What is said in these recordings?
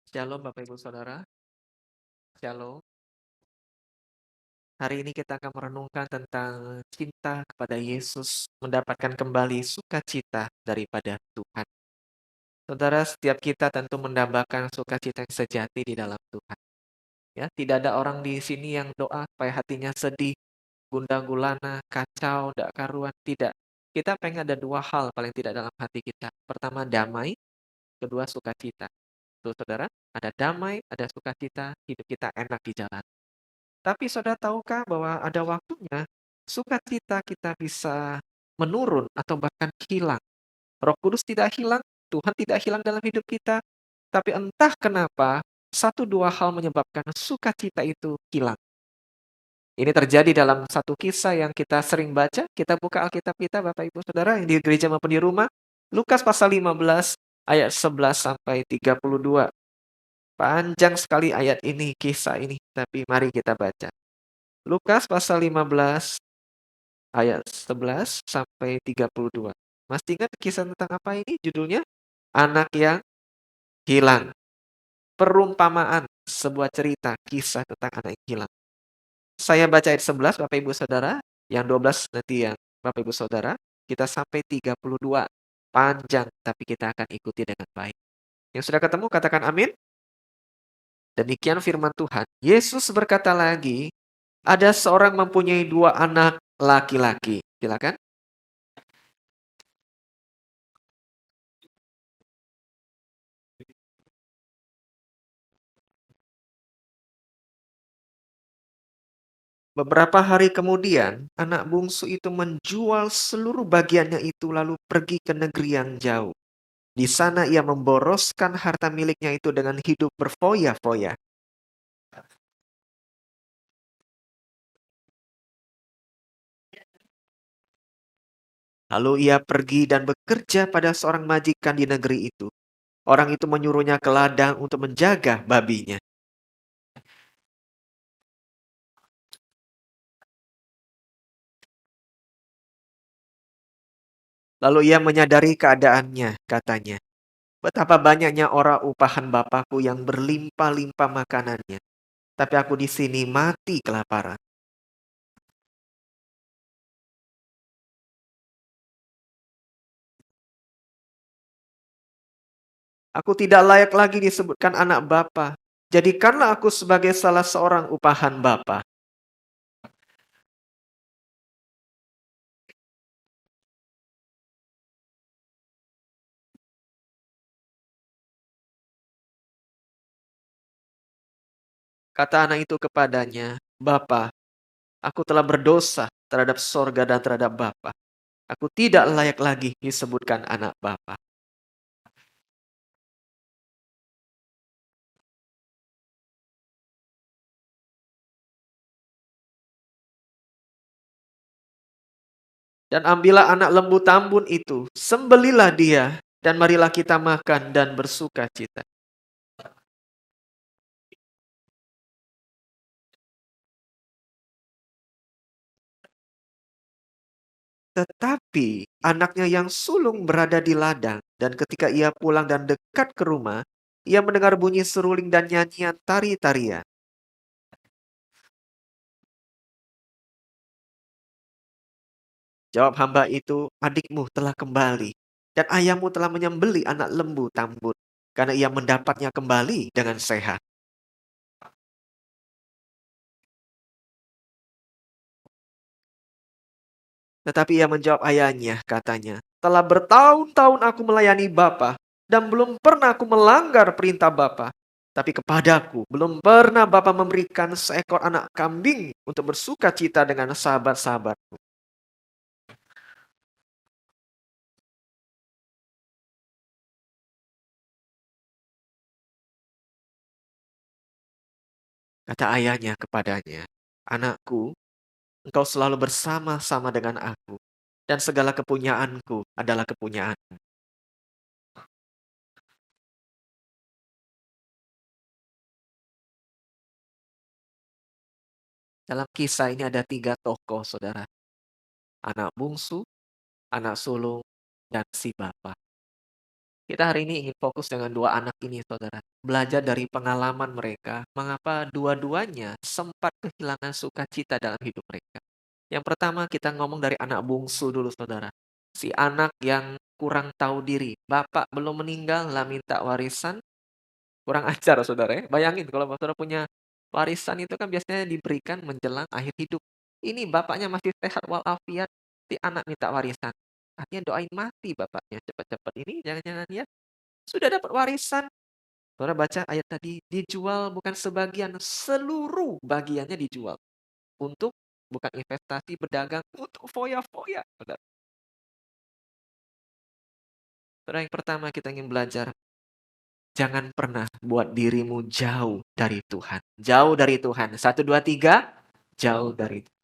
Shalom Bapak Ibu Saudara, Shalom. Hari ini kita akan merenungkan tentang cinta kepada Yesus, mendapatkan kembali sukacita daripada Tuhan. Saudara, setiap kita tentu mendambakan sukacita yang sejati di dalam Tuhan. Ya, tidak ada orang di sini yang doa supaya hatinya sedih, gundah gulana, kacau, tidak karuan, tidak. Kita pengen ada dua hal paling tidak dalam hati kita. Pertama damai, kedua sukacita. Tuh saudara, ada damai, ada sukacita, hidup kita enak di jalan. Tapi saudara tahukah bahwa ada waktunya sukacita kita bisa menurun atau bahkan hilang. Roh Kudus tidak hilang, Tuhan tidak hilang dalam hidup kita, tapi entah kenapa satu dua hal menyebabkan sukacita itu hilang. Ini terjadi dalam satu kisah yang kita sering baca. Kita buka Alkitab kita Bapak Ibu Saudara yang di gereja maupun di rumah. Lukas pasal 15 ayat 11 sampai 32. Panjang sekali ayat ini, kisah ini, tapi mari kita baca. Lukas pasal 15 ayat 11 sampai 32. Masih ingat kisah tentang apa ini? Judulnya Anak yang Hilang. Perumpamaan, sebuah cerita kisah tentang anak yang hilang. Saya baca ayat 11 Bapak Ibu Saudara, yang 12 nanti yang Bapak Ibu Saudara, kita sampai 32. Panjang tapi kita akan ikuti dengan baik. Yang sudah ketemu katakan amin. Demikian firman Tuhan. Yesus berkata lagi, ada seorang mempunyai dua anak laki-laki. Silakan. Beberapa hari kemudian, anak bungsu itu menjual seluruh bagiannya itu lalu pergi ke negeri yang jauh. Di sana ia memboroskan harta miliknya itu dengan hidup berfoya-foya. Lalu ia pergi dan bekerja pada seorang majikan di negeri itu. Orang itu menyuruhnya ke ladang untuk menjaga babinya. Lalu ia menyadari keadaannya, katanya. Betapa banyaknya orang upahan bapakku yang berlimpah-limpah makanannya. Tapi aku di sini mati kelaparan. Aku tidak layak lagi disebutkan anak bapa. Jadikanlah aku sebagai salah seorang upahan bapa. Kata anak itu kepadanya, Bapa, aku telah berdosa terhadap sorga dan terhadap Bapa. Aku tidak layak lagi disebutkan anak Bapa. Dan ambillah anak lembu tambun itu, sembelilah dia, dan marilah kita makan dan bersuka cita. Tetapi anaknya yang sulung berada di ladang, dan ketika ia pulang dan dekat ke rumah, ia mendengar bunyi seruling dan nyanyian tari-tarian. Jawab hamba itu, adikmu telah kembali, dan ayahmu telah menyembeli anak lembu tambun, karena ia mendapatnya kembali dengan sehat. Tetapi ia menjawab ayahnya, katanya, telah bertahun-tahun aku melayani Bapa, dan belum pernah aku melanggar perintah Bapa. Tapi kepadaku belum pernah Bapa memberikan seekor anak kambing untuk bersuka cita dengan sahabat-sahabatku. Kata ayahnya kepadanya, anakku, engkau selalu bersama-sama dengan aku, dan segala kepunyaanku adalah kepunyaanmu. Dalam kisah ini ada tiga tokoh, saudara. Anak bungsu, anak sulung, dan si bapak. Kita hari ini ingin fokus dengan dua anak ini, saudara. Belajar dari pengalaman mereka, mengapa dua-duanya sempat kehilangan sukacita dalam hidup mereka. Yang pertama kita ngomong dari anak bungsu dulu, saudara. Si anak yang kurang tahu diri. Bapak belum meninggal, lah minta warisan. Kurang ajar, saudara ya. Bayangin kalau saudara punya warisan itu kan biasanya diberikan menjelang akhir hidup. Ini bapaknya masih sehat walafiat, si anak minta warisan. Artinya doain mati bapaknya cepat-cepat ini, jangan-jangan ya sudah dapat warisan. Saudara baca ayat tadi, dijual bukan sebagian, seluruh bagiannya dijual. Untuk bukan investasi, berdagang, untuk foya-foya. Saudara, saudara yang pertama kita ingin belajar, jangan pernah buat dirimu jauh dari Tuhan. Jauh dari Tuhan. Satu, dua, tiga. Jauh dari Tuhan.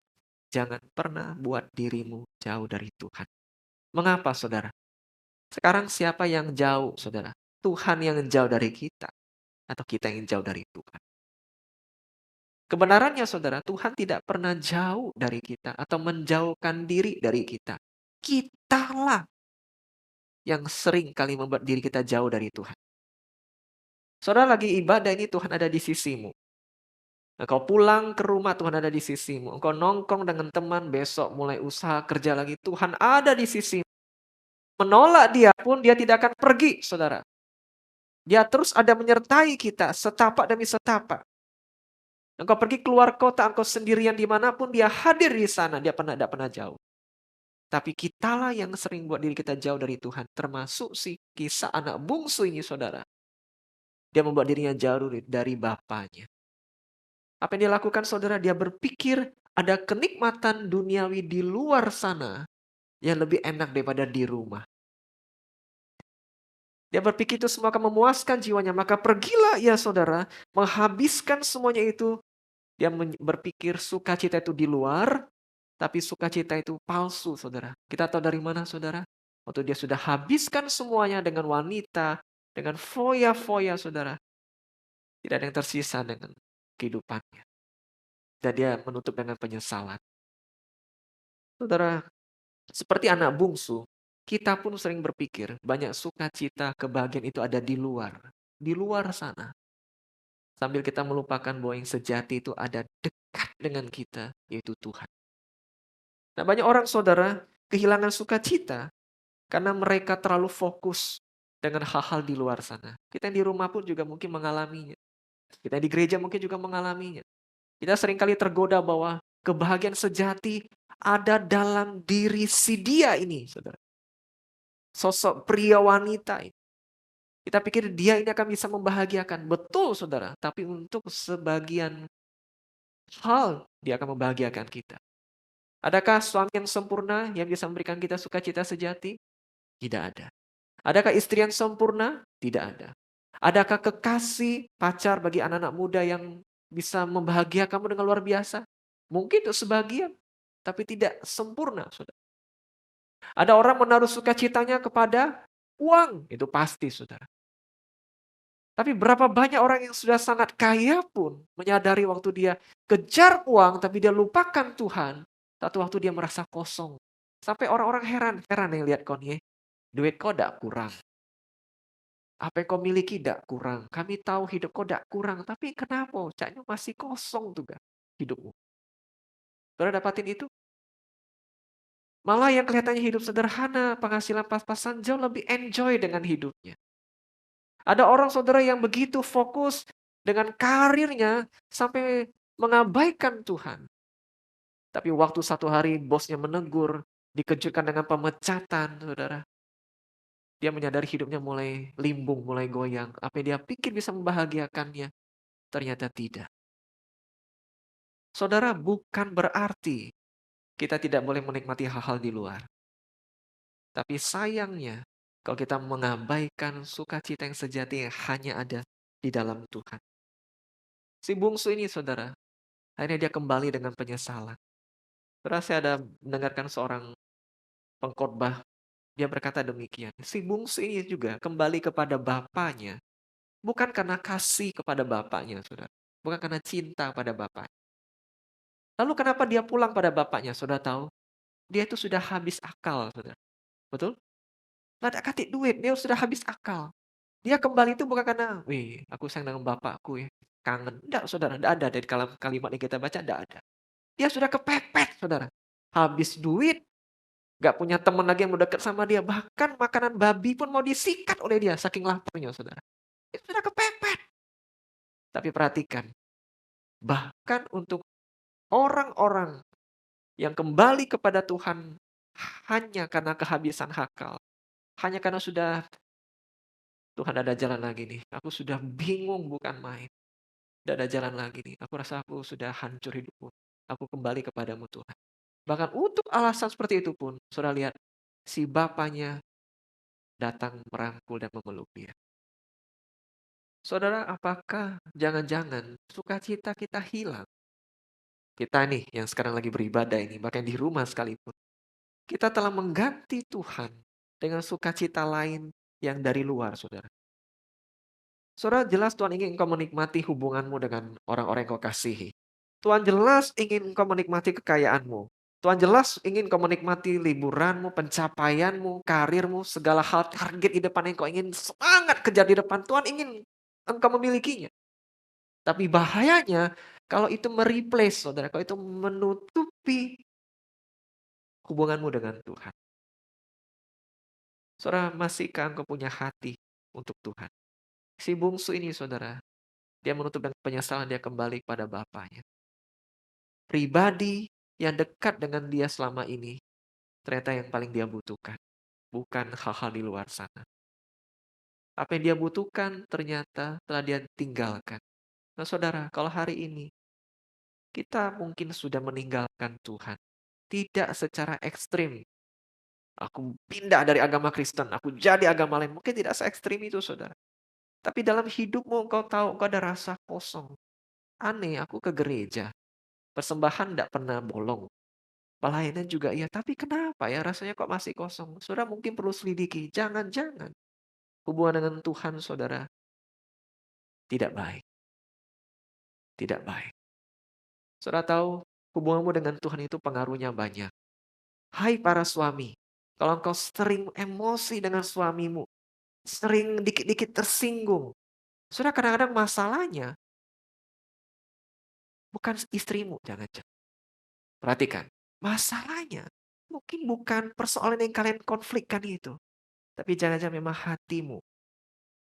Jangan pernah buat dirimu jauh dari Tuhan. Mengapa, saudara? Sekarang siapa yang jauh, saudara? Tuhan yang jauh dari kita. Atau kita yang jauh dari Tuhan? Kebenarannya saudara, Tuhan tidak pernah jauh dari kita atau menjauhkan diri dari kita. Kitalah yang sering kali membuat diri kita jauh dari Tuhan. Saudara lagi ibadah ini Tuhan ada di sisimu. Engkau pulang ke rumah Tuhan ada di sisimu. Engkau nongkrong dengan teman besok mulai usaha kerja lagi Tuhan ada di sisimu. Menolak dia pun dia tidak akan pergi saudara. Dia terus ada menyertai kita setapak demi setapak. Engkau pergi keluar kota, engkau sendirian dimanapun dia hadir di sana. Dia tidak pernah jauh. Tapi kitalah yang sering buat diri kita jauh dari Tuhan. Termasuk si kisah anak bungsu ini saudara. Dia membuat dirinya jauh dari bapaknya. Apa yang dia lakukan saudara? Dia berpikir ada kenikmatan duniawi di luar sana yang lebih enak daripada di rumah. Dia berpikir itu semua akan memuaskan jiwanya. Maka pergilah ya saudara. Menghabiskan semuanya itu. Dia berpikir sukacita itu di luar. Tapi sukacita itu palsu, saudara. Kita tahu dari mana, saudara? Waktu dia sudah habiskan semuanya dengan wanita, dengan foya-foya, saudara. Tidak ada yang tersisa dengan kehidupannya. Dan dia menutup dengan penyesalan. Saudara, seperti anak bungsu, kita pun sering berpikir banyak sukacita, kebahagiaan itu ada di luar. Di luar sana. Sambil kita melupakan bahwa yang sejati itu ada dekat dengan kita, yaitu Tuhan. Nah, banyak orang, saudara, kehilangan sukacita karena mereka terlalu fokus dengan hal-hal di luar sana. Kita yang di rumah pun juga mungkin mengalaminya. Kita yang di gereja mungkin juga mengalaminya. Kita seringkali tergoda bahwa kebahagiaan sejati ada dalam diri si dia ini, saudara. Sosok pria wanita ini. Kita pikir dia ini akan bisa membahagiakan. Betul, saudara. Tapi untuk sebagian hal dia akan membahagiakan kita. Adakah suami yang sempurna yang bisa memberikan kita sukacita sejati? Tidak ada. Adakah istri yang sempurna? Tidak ada. Adakah kekasih, pacar bagi anak-anak muda yang bisa membahagiakan kamu dengan luar biasa? Mungkin untuk sebagian, tapi tidak sempurna. Saudara. Ada orang menaruh sukacitanya kepada uang, itu pasti saudara. Tapi berapa banyak orang yang sudah sangat kaya pun menyadari waktu dia kejar uang, tapi dia lupakan Tuhan. Satu waktu dia merasa kosong. Sampai orang-orang heran yang lihat kau nih, duit kau tidak kurang. Apa yang kau miliki tidak kurang. Kami tahu hidup kau tidak kurang. Tapi kenapa? Caknya masih kosong tuh hidupmu. Saudara dapatin itu? Malah yang kelihatannya hidup sederhana, penghasilan pas-pasan jauh lebih enjoy dengan hidupnya. Ada orang saudara yang begitu fokus dengan karirnya sampai mengabaikan Tuhan. Tapi waktu satu hari bosnya menegur, dikejutkan dengan pemecatan, saudara. Dia menyadari hidupnya mulai limbung, mulai goyang. Apa yang dia pikir bisa membahagiakannya, ternyata tidak. Saudara, bukan berarti kita tidak boleh menikmati hal-hal di luar. Tapi sayangnya, kalau kita mengabaikan sukacita yang sejati yang hanya ada di dalam Tuhan. Si bungsu ini, saudara, akhirnya dia kembali dengan penyesalan. Saudara, saya ada mendengarkan seorang pengkhotbah, dia berkata demikian. Si bungsu ini juga kembali kepada bapaknya, bukan karena kasih kepada bapaknya, saudara. Bukan karena cinta pada bapaknya. Lalu kenapa dia pulang pada bapaknya, saudara tahu? Dia itu sudah habis akal, saudara. Betul? Lada kasih duit, dia sudah habis akal. Dia kembali itu bukan karena, "Wih, aku sayang dengan bapakku ya, kangen." Enggak Saudara, enggak ada dari kalam kalimat yang kita baca, enggak ada. Dia sudah kepepet Saudara. Habis duit, nggak punya teman lagi yang mau dekat sama dia, bahkan makanan babi pun mau disikat oleh dia saking laparnya Saudara. Itu sudah kepepet. Tapi perhatikan, bahkan untuk orang-orang yang kembali kepada Tuhan hanya karena kehabisan akal, hanya karena sudah, "Tuhan ada jalan lagi nih, aku sudah bingung bukan main, tidak ada jalan lagi nih, aku rasa aku sudah hancur hidupku, aku kembali kepadamu Tuhan." Bahkan untuk alasan seperti itu pun, Saudara lihat, si bapaknya datang merangkul dan memeluk dia. Saudara, apakah jangan-jangan sukacita kita hilang? Kita nih yang sekarang lagi beribadah ini, bahkan di rumah sekalipun, kita telah mengganti Tuhan dengan sukacita lain yang dari luar, Saudara. Saudara, jelas Tuhan ingin engkau menikmati hubunganmu dengan orang-orang yang kau kasihi. Tuhan jelas ingin engkau menikmati kekayaanmu. Tuhan jelas ingin engkau menikmati liburanmu, pencapaianmu, karirmu, segala hal target di depan yang kau ingin semangat kejar di depan. Tuhan ingin engkau memilikinya. Tapi bahayanya kalau itu mereplace, Saudara, kalau itu menutupi hubunganmu dengan Tuhan. Saudara, masihkah engkau punya hati untuk Tuhan? Si bungsu ini, Saudara, dia menutup dengan penyesalan, dia kembali pada bapaknya. Pribadi yang dekat dengan dia selama ini, ternyata yang paling dia butuhkan, bukan hal-hal di luar sana. Apa yang dia butuhkan ternyata telah dia tinggalkan. Nah, Saudara, kalau hari ini kita mungkin sudah meninggalkan Tuhan, tidak secara ekstrim. Aku pindah dari agama Kristen, aku jadi agama lain. Mungkin tidak se-ekstrim itu, Saudara. Tapi dalam hidupmu engkau tahu engkau ada rasa kosong. Aneh, aku ke gereja. Persembahan tidak pernah bolong. Pelayanan juga iya, tapi kenapa ya rasanya kok masih kosong? Saudara mungkin perlu selidiki. Jangan-jangan hubungan dengan Tuhan saudara tidak baik. Tidak baik. Saudara tahu hubunganmu dengan Tuhan itu pengaruhnya banyak. Hai para suami, kalau engkau sering emosi dengan suamimu, sering dikit-dikit tersinggung. Saudara kadang-kadang masalahnya bukan istrimu, jangan-jangan. Perhatikan, masalahnya mungkin bukan persoalan yang kalian konflikkan itu. Tapi jangan-jangan memang hatimu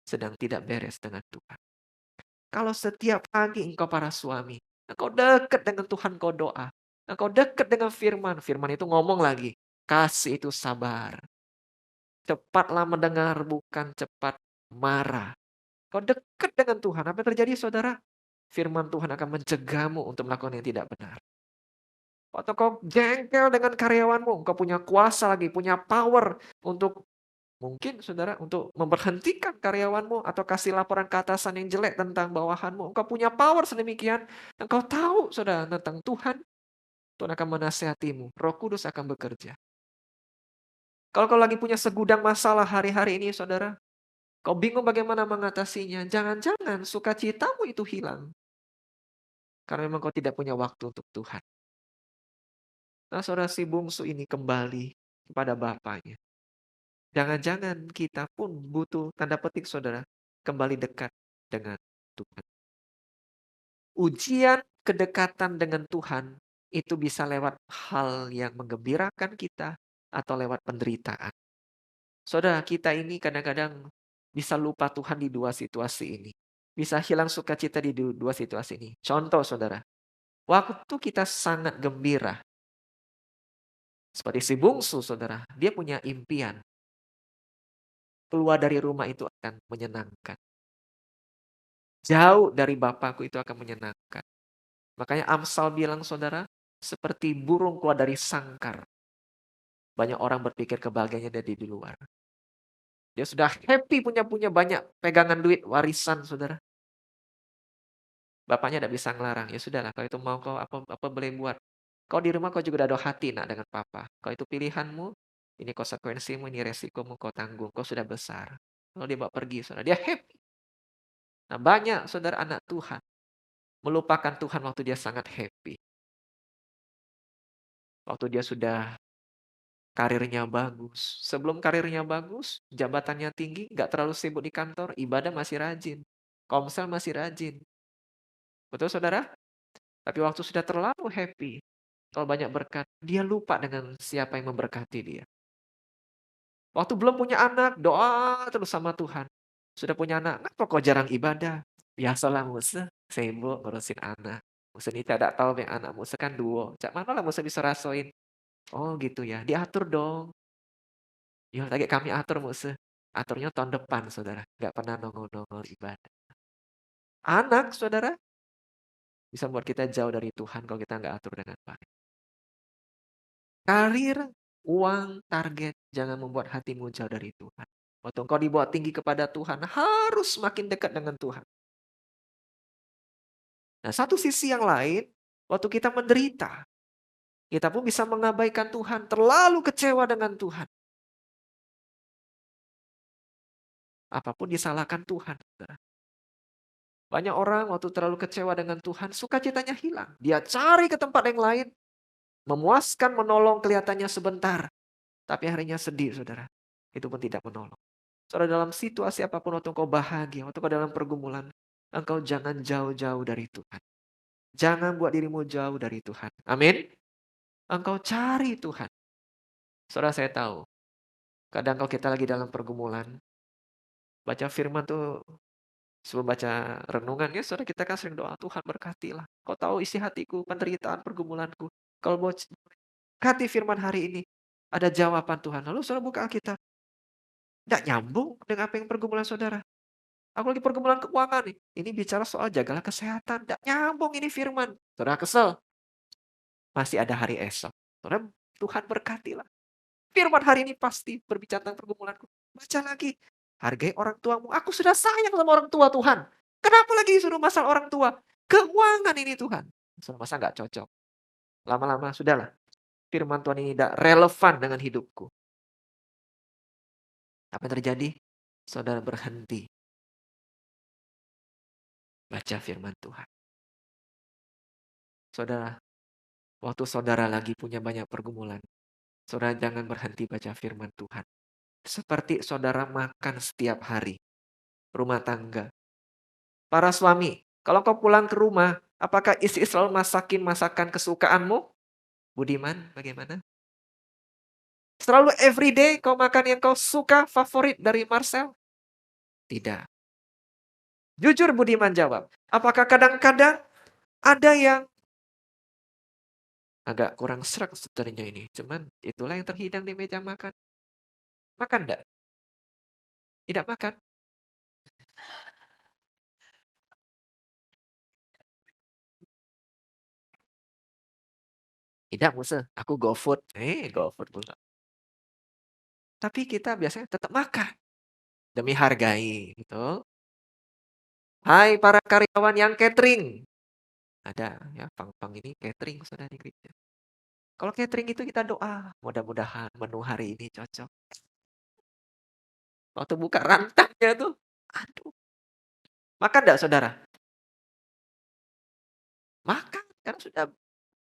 sedang tidak beres dengan Tuhan. Kalau setiap pagi engkau para suami, engkau dekat dengan Tuhan, engkau doa. Engkau dekat dengan firman. Firman itu ngomong lagi, kasih itu sabar. Cepatlah mendengar, bukan cepat marah. Kau dekat dengan Tuhan. Apa yang terjadi saudara? Firman Tuhan akan mencegahmu untuk melakukan yang tidak benar. Atau kau jengkel dengan karyawanmu, kau punya kuasa lagi, punya power untuk mungkin saudara untuk memberhentikan karyawanmu atau kasih laporan ke atasan yang jelek tentang bawahanmu. Engkau punya power sedemikian. Engkau tahu saudara tentang Tuhan. Tuhan akan menasihatimu. Roh Kudus akan bekerja. Kalau kau lagi punya segudang masalah hari-hari ini saudara. Kau bingung bagaimana mengatasinya. Jangan-jangan sukacitamu itu hilang. Karena memang kau tidak punya waktu untuk Tuhan. Nah saudara si bungsu ini kembali kepada bapaknya. Jangan-jangan kita pun butuh tanda petik saudara. Kembali dekat dengan Tuhan. Ujian kedekatan dengan Tuhan itu bisa lewat hal yang menggembirakan kita atau lewat penderitaan. Saudara, kita ini kadang-kadang bisa lupa Tuhan di dua situasi ini. Bisa hilang sukacita di dua situasi ini. Contoh saudara, waktu kita sangat gembira. Seperti si bungsu saudara, dia punya impian. Keluar dari rumah itu akan menyenangkan. Jauh dari Bapakku itu akan menyenangkan. Makanya Amsal bilang saudara, seperti burung keluar dari sangkar. Banyak orang berpikir kebahagiaannya ada di luar. Dia sudah happy punya banyak pegangan duit warisan saudara. Bapaknya tidak bisa ngelarang. Ya sudahlah kalau itu mau kau apa boleh buat. Kau di rumah kau juga udah ada hati nak dengan papa. Kalau itu pilihanmu, ini konsekuensimu, ini resikomu kau tanggung. Kau sudah besar. Kalau dia bawa pergi saudara, dia happy. Nah banyak saudara anak Tuhan melupakan Tuhan waktu dia sangat happy. Waktu dia sudah karirnya bagus. Sebelum karirnya bagus, jabatannya tinggi, nggak terlalu sibuk di kantor, ibadah masih rajin, komsel masih rajin. Betul saudara? Tapi waktu sudah terlalu happy, kalau banyak berkat, dia lupa dengan siapa yang memberkati dia. Waktu belum punya anak, doa terus sama Tuhan. Sudah punya anak, "Ngapa kok jarang ibadah?" "Biasalah Muse, sibuk ngurusin anak. Muse ini tidak tahu yang anak Muse kan duo, cak manolah Muse bisa rasoin." "Oh gitu ya, diatur dong." "Ya lagi kami atur Muse." Aturnya tahun depan Saudara, nggak pernah nongol-nongol ibadah. Anak Saudara, bisa membuat kita jauh dari Tuhan kalau kita nggak atur dengan baik. Karir, uang, target, jangan membuat hatimu jauh dari Tuhan. Waktu engkau dibawa tinggi kepada Tuhan, harus makin dekat dengan Tuhan. Nah, satu sisi yang lain, waktu kita menderita, kita pun bisa mengabaikan Tuhan, terlalu kecewa dengan Tuhan. Apapun disalahkan Tuhan. Saudara. Banyak orang waktu terlalu kecewa dengan Tuhan, sukacitanya hilang. Dia cari ke tempat yang lain, memuaskan, menolong kelihatannya sebentar. Tapi harinya sedih, saudara. Itu pun tidak menolong. Saudara, dalam situasi apapun waktu engkau bahagia, waktu engkau dalam pergumulan, engkau jangan jauh-jauh dari Tuhan. Jangan buat dirimu jauh dari Tuhan. Amin. Engkau cari Tuhan. Saudara, saya tahu, kadang kalau kita lagi dalam pergumulan, baca firman tuh sebelum baca renungannya, saudara kita kan sering doa, Tuhan berkatilah. Kau tahu isi hatiku, penderitaan, pergumulanku. Kalau mau berkati firman hari ini, ada jawaban Tuhan. Lalu saudara buka Alkitab. Tidak nyambung dengan apa yang pergumulan saudara. Aku lagi pergumulan keuangan nih. Ini bicara soal jagalah kesehatan. Tidak nyambung ini firman. Saudara kesel. Masih ada hari esok. Saudara, Tuhan berkatilah. Firman hari ini pasti berbicara tentang pergumulanku. Baca lagi. Hargai orang tuamu. Aku sudah sayang sama orang tua Tuhan. Kenapa lagi disuruh masalah orang tua? Keuangan ini Tuhan. Saudara, masa nggak cocok? Lama-lama sudahlah. Firman Tuhan ini tidak relevan dengan hidupku. Apa yang terjadi? Saudara berhenti baca firman Tuhan. Saudara, waktu saudara lagi punya banyak pergumulan, saudara jangan berhenti baca firman Tuhan. Seperti saudara makan setiap hari, rumah tangga. Para suami, kalau kau pulang ke rumah, apakah istri selalu masakin masakan kesukaanmu? Budiman, bagaimana? Selalu everyday kau makan yang kau suka, favorit dari Marcel? Tidak. Jujur Budiman jawab. Apakah kadang-kadang ada yang agak kurang serak sebenarnya ini. Cuman itulah yang terhidang di meja makan. Makan enggak? Tidak makan. Tidak Muse, aku GoFood. GoFood pula. Tapi kita biasanya tetap makan. Demi hargai, gitu. Hai para karyawan yang catering. Ada ya, pang-pang ini catering saudara di gereja. Kalau catering itu kita doa, mudah-mudahan menu hari ini cocok. Waktu buka rantangnya tuh, aduh. Makan enggak saudara? Makan, karena sudah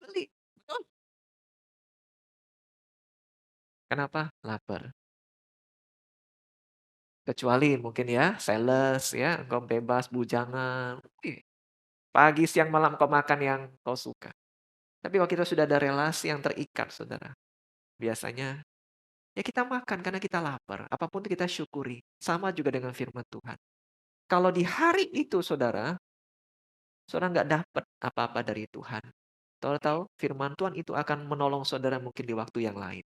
beli. Betul. Kenapa? Lapar. Kecuali mungkin ya, sales ya, engkau bebas, bujangan. Pagi, siang, malam kau makan yang kau suka. Tapi kalau kita sudah ada relasi yang terikat, saudara. Biasanya, ya kita makan karena kita lapar. Apapun itu kita syukuri. Sama juga dengan firman Tuhan. Kalau di hari itu, saudara, saudara nggak dapat apa-apa dari Tuhan. Saudara tahu, firman Tuhan itu akan menolong saudara mungkin di waktu yang lain.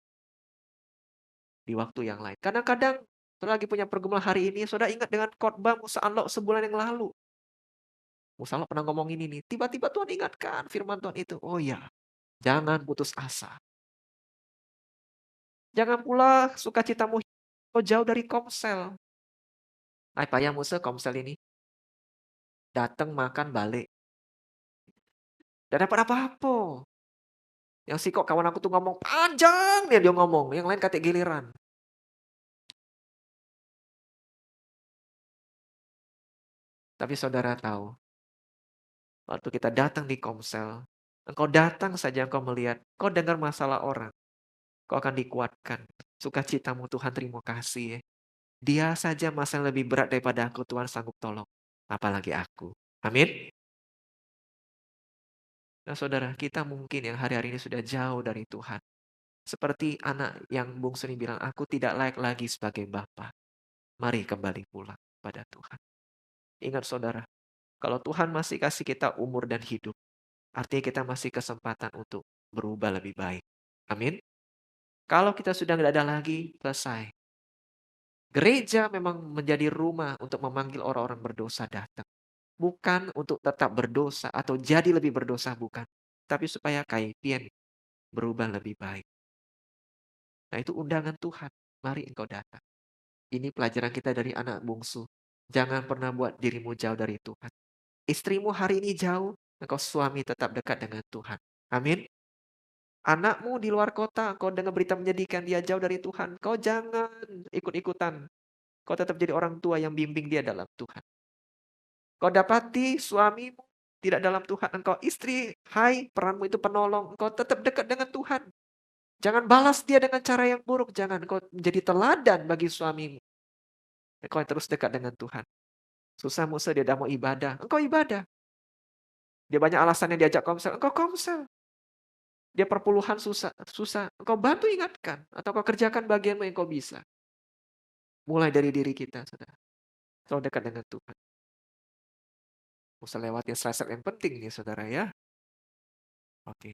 Di waktu yang lain. Kadang-kadang, saudara lagi punya pergumulan hari ini, saudara ingat dengan khotbah Musa Anlo sebulan yang lalu. Musa Anlo pernah ngomong ini nih, tiba-tiba Tuhan ingatkan firman Tuhan itu. Oh ya, jangan putus asa. Jangan pula sukacitamu kau jauh dari komsel. Ay payah Muse komsel ini. Datang makan balik. Tidak dapat apa-apa. Yang si kok kawan aku tuh ngomong panjang dia ngomong. Yang lain kata giliran. Tapi saudara tahu. Waktu kita datang di komsel. Engkau datang saja engkau melihat. Kau dengar masalah orang. Kau akan dikuatkan. Sukacitamu Tuhan terima kasih ya. Dia saja masalah lebih berat daripada aku, Tuhan sanggup tolong. Apalagi aku. Amin. Nah saudara, kita mungkin yang hari-hari ini sudah jauh dari Tuhan. Seperti anak yang bungsu ini bilang, aku tidak layak lagi sebagai bapa. Mari kembali pulang pada Tuhan. Ingat saudara, kalau Tuhan masih kasih kita umur dan hidup, artinya kita masih kesempatan untuk berubah lebih baik. Amin. Kalau kita sudah tidak ada lagi, selesai. Gereja memang menjadi rumah untuk memanggil orang-orang berdosa datang. Bukan untuk tetap berdosa atau jadi lebih berdosa, bukan. Tapi supaya kaifian berubah lebih baik. Nah itu undangan Tuhan. Mari engkau datang. Ini pelajaran kita dari anak bungsu. Jangan pernah buat dirimu jauh dari Tuhan. Istrimu hari ini jauh, engkau suami tetap dekat dengan Tuhan. Amin. Anakmu di luar kota, kau dengar berita menyedihkan dia jauh dari Tuhan. Kau jangan ikut-ikutan. Kau tetap jadi orang tua yang bimbing dia dalam Tuhan. Kau dapati suamimu tidak dalam Tuhan. Engkau istri, hai peranmu itu penolong. Engkau tetap dekat dengan Tuhan. Jangan balas dia dengan cara yang buruk. Jangan kau menjadi teladan bagi suamimu. Engkau terus dekat dengan Tuhan. Susah Musa dia dah mau ibadah. Engkau ibadah. Dia banyak alasan yang diajak komsel. Engkau komsel. Dia perpuluhan susah. Susah. Engkau bantu ingatkan. Atau kau kerjakan bagianmu yang kau bisa. Mulai dari diri kita, saudara. Selalu dekat dengan Tuhan. Usah lewatin slide yang penting nih, saudara ya. Oke.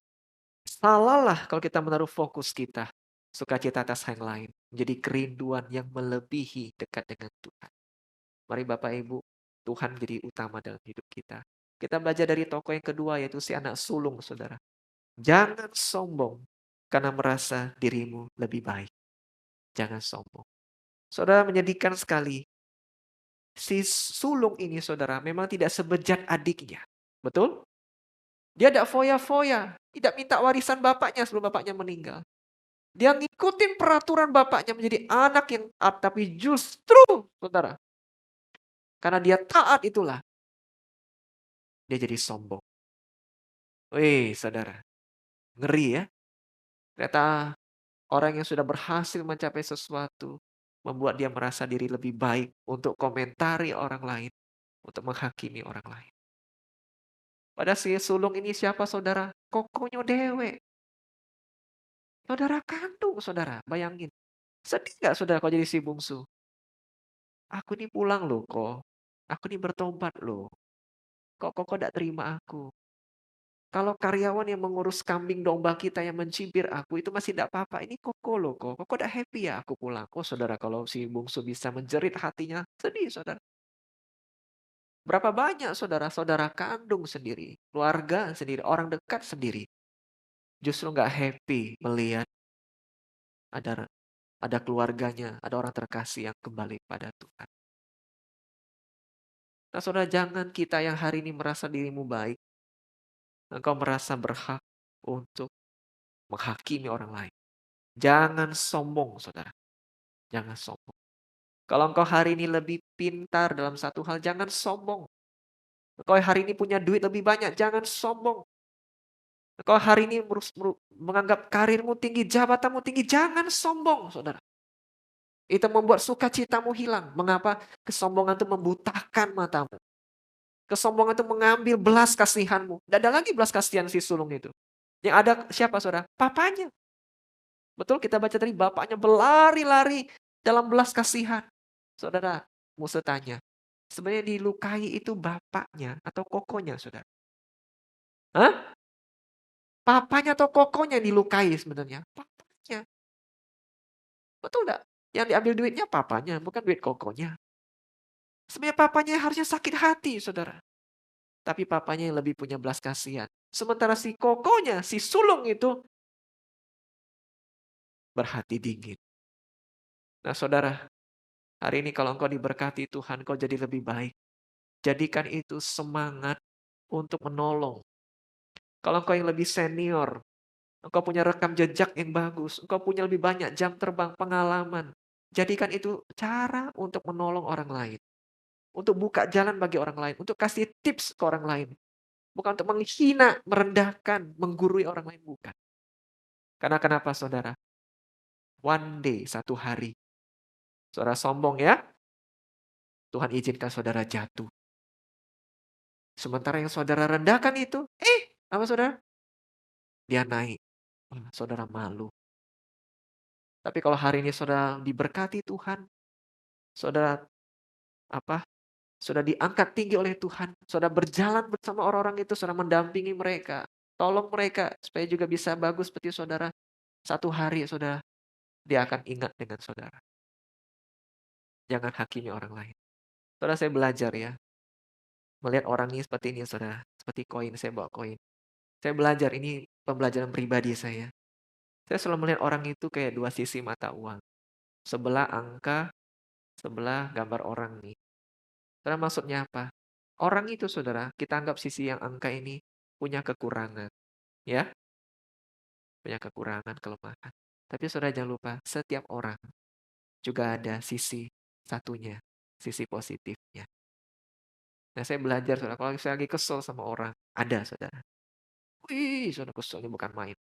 Salahlah kalau kita menaruh fokus kita. Sukacita atas hal yang lain. Menjadi kerinduan yang melebihi dekat dengan Tuhan. Mari Bapak Ibu, Tuhan jadi utama dalam hidup kita. Kita belajar dari tokoh yang kedua, yaitu si anak sulung, saudara. Jangan sombong karena merasa dirimu lebih baik. Jangan sombong. Saudara, menyedihkan sekali. Si sulung ini, saudara, memang tidak sebejat adiknya. Betul? Dia tidak foya-foya. Tidak minta warisan bapaknya sebelum bapaknya meninggal. Dia ngikutin peraturan bapaknya menjadi anak yang taat. Tapi justru, saudara, karena dia taat itulah, dia jadi sombong. Wih, saudara. Ngeri ya. Ternyata orang yang sudah berhasil mencapai sesuatu, membuat dia merasa diri lebih baik untuk komentari orang lain, untuk menghakimi orang lain. Pada si sulung ini siapa saudara? Kokonyo dewe. Saudara kandung saudara, bayangin. Sedih gak saudara kalau jadi si bungsu? Aku ini pulang loh kok. Aku ini bertobat loh. Kok gak terima aku? Kalau karyawan yang mengurus kambing domba kita yang mencibir aku itu masih tidak apa-apa. Ini koko loh kok. Koko udah happy ya aku pulang. Oh saudara, kalau si bungsu bisa menjerit hatinya, sedih saudara. Berapa banyak saudara-saudara kandung sendiri, keluarga sendiri, orang dekat sendiri. Justru nggak happy melihat ada ada keluarganya, ada orang terkasih yang kembali pada Tuhan. Nah saudara, jangan kita yang hari ini merasa dirimu baik, engkau merasa berhak untuk menghakimi orang lain. Jangan sombong saudara, jangan sombong. Kalau engkau hari ini lebih pintar dalam satu hal, jangan sombong. Engkau hari ini punya duit lebih banyak, jangan sombong. Engkau hari ini menganggap karirmu tinggi, jabatanmu tinggi, jangan sombong, saudara. Itu membuat sukacitamu hilang. Mengapa? Kesombongan itu membutakan matamu. Kesombongan itu mengambil belas kasihanmu. Tidak ada lagi belas kasihan si sulung itu. Yang ada siapa, saudara? Papanya. Betul, kita baca tadi, bapaknya berlari-lari dalam belas kasihan. Saudara, Musa tanya, sebenarnya dilukai itu bapaknya atau kokonya, saudara? Hah? Papanya atau kokonya yang dilukai sebenarnya? Papanya. Betul enggak? Yang diambil duitnya papanya, bukan duit kokonya. Sebenarnya papanya harusnya sakit hati, saudara. Tapi papanya yang lebih punya belas kasihan. Sementara si kokonya, si sulung itu berhati dingin. Nah saudara, hari ini kalau engkau diberkati Tuhan, kau jadi lebih baik. Jadikan itu semangat untuk menolong. Kalau engkau yang lebih senior, engkau punya rekam jejak yang bagus, engkau punya lebih banyak jam terbang, pengalaman. Jadikan itu cara untuk menolong orang lain. Untuk buka jalan bagi orang lain, untuk kasih tips ke orang lain. Bukan untuk menghina, merendahkan, menggurui orang lain, bukan. Karena kenapa saudara? One day, satu hari. Saudara sombong ya, Tuhan izinkan saudara jatuh. Sementara yang saudara rendahkan itu, apa saudara? Dia naik. Saudara malu. Tapi kalau hari ini saudara diberkati Tuhan, saudara apa? Sudah diangkat tinggi oleh Tuhan, saudara berjalan bersama orang-orang itu, saudara mendampingi mereka. Tolong mereka supaya juga bisa bagus seperti saudara. Satu hari saudara, dia akan ingat dengan saudara. Jangan hakimi orang lain. Saudara, saya belajar ya, melihat orang ini seperti ini saudara. Seperti koin, saya bawa koin. Saya belajar, ini pembelajaran pribadi saya. Saya selalu melihat orang itu kayak dua sisi mata uang. Sebelah angka, sebelah gambar orang nih. Saudara, maksudnya apa? Orang itu saudara, kita anggap sisi yang angka ini punya kekurangan. Ya, punya kekurangan, kelemahan. Tapi saudara jangan lupa, setiap orang juga ada sisi satunya, sisi positifnya. Nah, saya belajar saudara, kalau saya lagi kesel sama orang, ada saudara. Wih, saudara keselnya bukan main.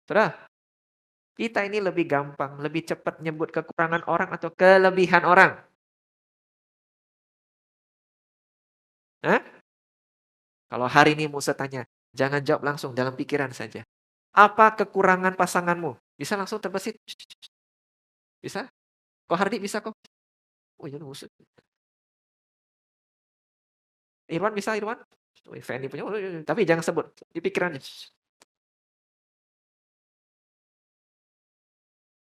Saudara, kita ini lebih gampang, lebih cepat nyebut kekurangan orang atau kelebihan orang. Hah? Kalau hari ini Musa tanya, jangan jawab langsung dalam pikiran saja. Apa kekurangan pasanganmu? Bisa langsung terbesit. Bisa? Kok Hardi bisa kok? Oh iya Musa. Irwan bisa Irwan? Oh, Fendi punya, oh, iya, iya. Tapi jangan sebut di pikirannya.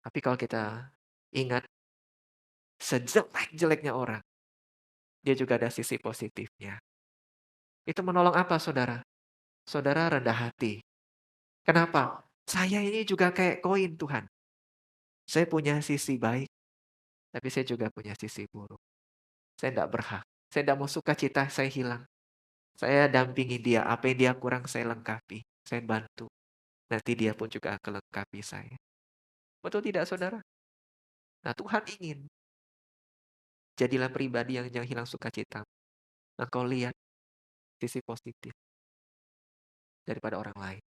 Tapi kalau kita ingat, sejelek-jeleknya orang, dia juga ada sisi positifnya. Itu menolong apa saudara? Saudara rendah hati. Kenapa? Saya ini juga kayak koin Tuhan. Saya punya sisi baik, tapi saya juga punya sisi buruk. Saya tidak berhak. Saya tidak mau sukacita saya hilang. Saya dampingi dia. Apa yang dia kurang saya lengkapi. Saya bantu. Nanti dia pun juga akan lengkapi saya. Betul tidak saudara? Nah, Tuhan ingin jadilah pribadi yang jangan hilang sukacita. Nah, kau lihat sisi positif daripada orang lain.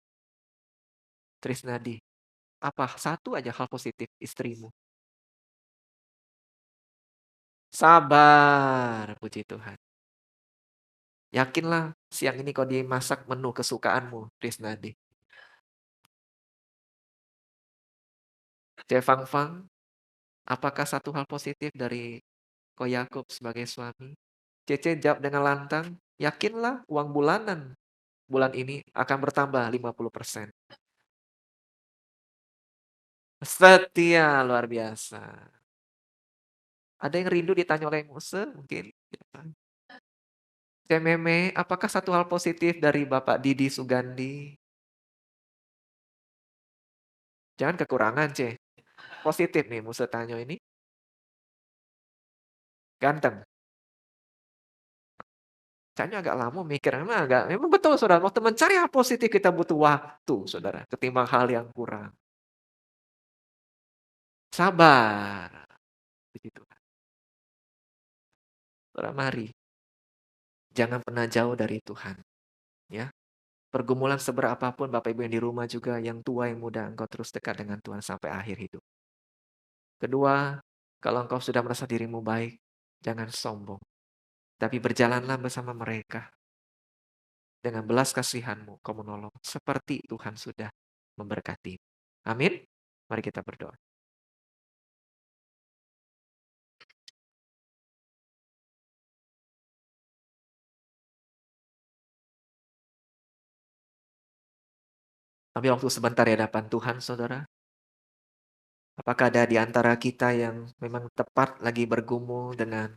Trisnadi, apa satu aja hal positif istrimu? Sabar, puji Tuhan. Yakinlah siang ini kau dimasak menu kesukaanmu, Trisnadi. Fang Fang, apakah satu hal positif dari Ko Yakub sebagai suami? Cece jawab dengan lantang, yakinlah uang bulanan bulan ini akan bertambah 50%. Setia luar biasa. Ada yang rindu ditanya oleh Muse mungkin? Cememe, apakah satu hal positif dari Bapak Didi Sugandi? Jangan kekurangan, C. Positif nih Muse tanya ini. Ganteng. Kayaknya agak lama mikir, memang betul saudara, waktu mencari hal positif kita butuh waktu saudara, ketimbang hal yang kurang. Sabar. Begitu. Saudara, mari. Jangan pernah jauh dari Tuhan. Ya. Pergumulan seberapapun Bapak Ibu yang di rumah juga, yang tua yang muda, engkau terus dekat dengan Tuhan sampai akhir hidup. Kedua, kalau engkau sudah merasa dirimu baik, jangan sombong. Tapi berjalanlah bersama mereka. Dengan belas kasihanmu kau menolong. Seperti Tuhan sudah memberkati. Amin. Mari kita berdoa. Ambil waktu sebentar ya hadapan Tuhan, saudara. Apakah ada di antara kita yang memang tepat lagi bergumul dengan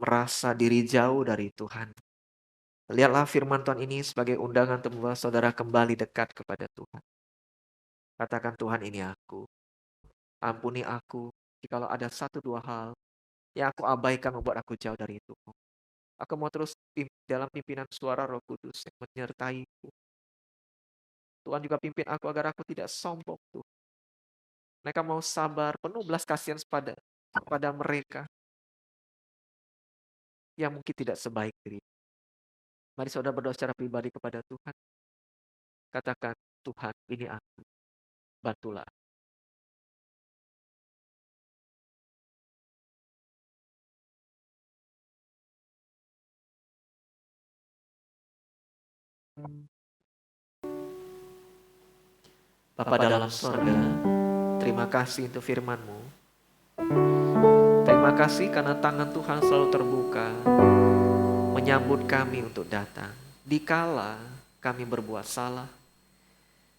merasa diri jauh dari Tuhan? Lihatlah firman Tuhan ini sebagai undangan untuk membawa saudara kembali dekat kepada Tuhan. Katakan, Tuhan, ini aku. Ampuni aku jikalau ada satu dua hal yang aku abaikan membuat aku jauh dari itu. Aku mau terus dalam pimpinan suara Roh Kudus yang menyertaiku. Tuhan juga pimpin aku agar aku tidak sombong, Tuhan. Mereka mau sabar, penuh belas kasihan kepada mereka yang mungkin tidak sebaik diri. Mari saudara berdoa secara pribadi kepada Tuhan. Katakan, Tuhan, ini aku. Bantulah. Bapa dalam sorga, terima kasih untuk firman-Mu. Terima kasih karena tangan Tuhan selalu terbuka menyambut kami untuk datang. Dikala kami berbuat salah,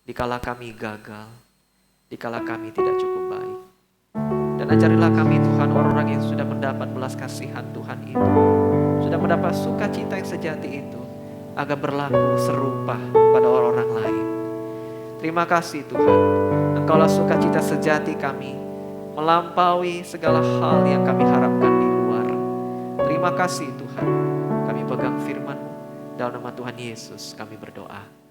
dikala kami gagal, dikala kami tidak cukup baik. Dan ajarilah kami Tuhan, orang-orang yang sudah mendapat belas kasihan Tuhan itu, sudah mendapat sukacita yang sejati itu, agar berlaku serupa pada orang-orang lain. Terima kasih Tuhan, Engkaulah sukacita sejati kami, melampaui segala hal yang kami harapkan di luar. Terima kasih Tuhan, kami pegang firman-Mu. Dalam nama Tuhan Yesus kami berdoa.